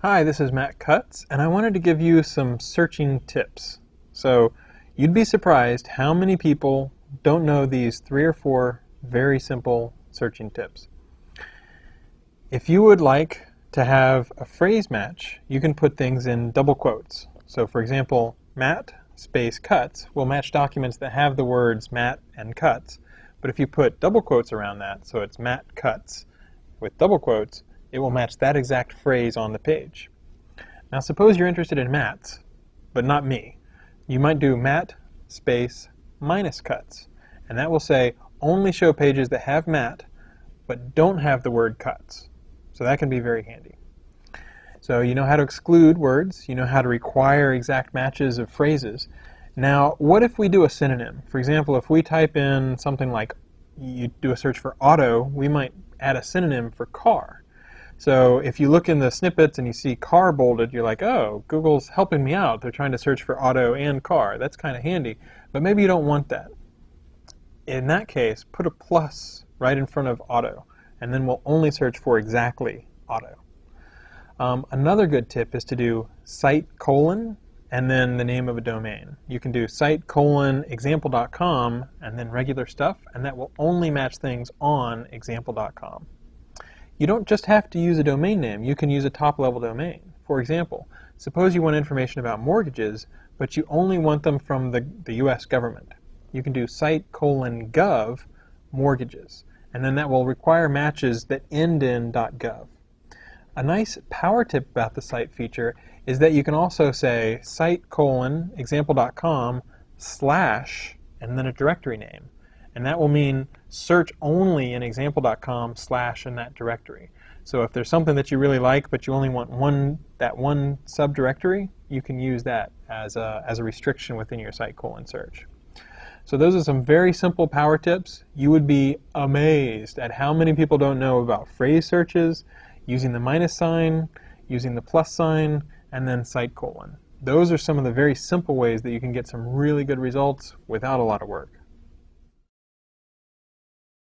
Hi, this is Matt Cutts, and I wanted to give you some searching tips. So, you'd be surprised how many people don't know these 3 or 4 very simple searching tips. If you would like to have a phrase match, you can put things in double quotes. So, for example, Matt space Cutts will match documents that have the words Matt and Cutts. But if you put double quotes around that, so it's Matt Cutts with double quotes, it will match that exact phrase on the page. Now suppose you're interested in Matts, but not me. You might do Matt space minus Cutts, and that will say only show pages that have Matt, but don't have the word Cutts. So that can be very handy. So you know how to exclude words, you know how to require exact matches of phrases. Now, what if we do a synonym? For example, if we type in something like, you do a search for auto, we might add a synonym for car. So if you look in the snippets and you see car bolded, you're like, oh, Google's helping me out. They're trying to search for auto and car. That's kind of handy. But maybe you don't want that. In that case, put a plus right in front of auto, and then we'll only search for exactly auto. Another good tip is to do site : and then the name of a domain. You can do site : example.com and then regular stuff, and that will only match things on example.com. You don't just have to use a domain name, you can use a top-level domain. For example, suppose you want information about mortgages, but you only want them from the US government. You can do site : gov mortgages, and then that will require matches that end in .gov. A nice power tip about the site feature is that you can also say site : example.com / and then a directory name. And that will mean search only in example.com / in that directory. So if there's something that you really like, but you only want that one subdirectory, you can use that as a restriction within your site : search. So those are some very simple power tips. You would be amazed at how many people don't know about phrase searches, using the minus sign, using the plus sign, and then site : Those are some of the very simple ways that you can get some really good results without a lot of work.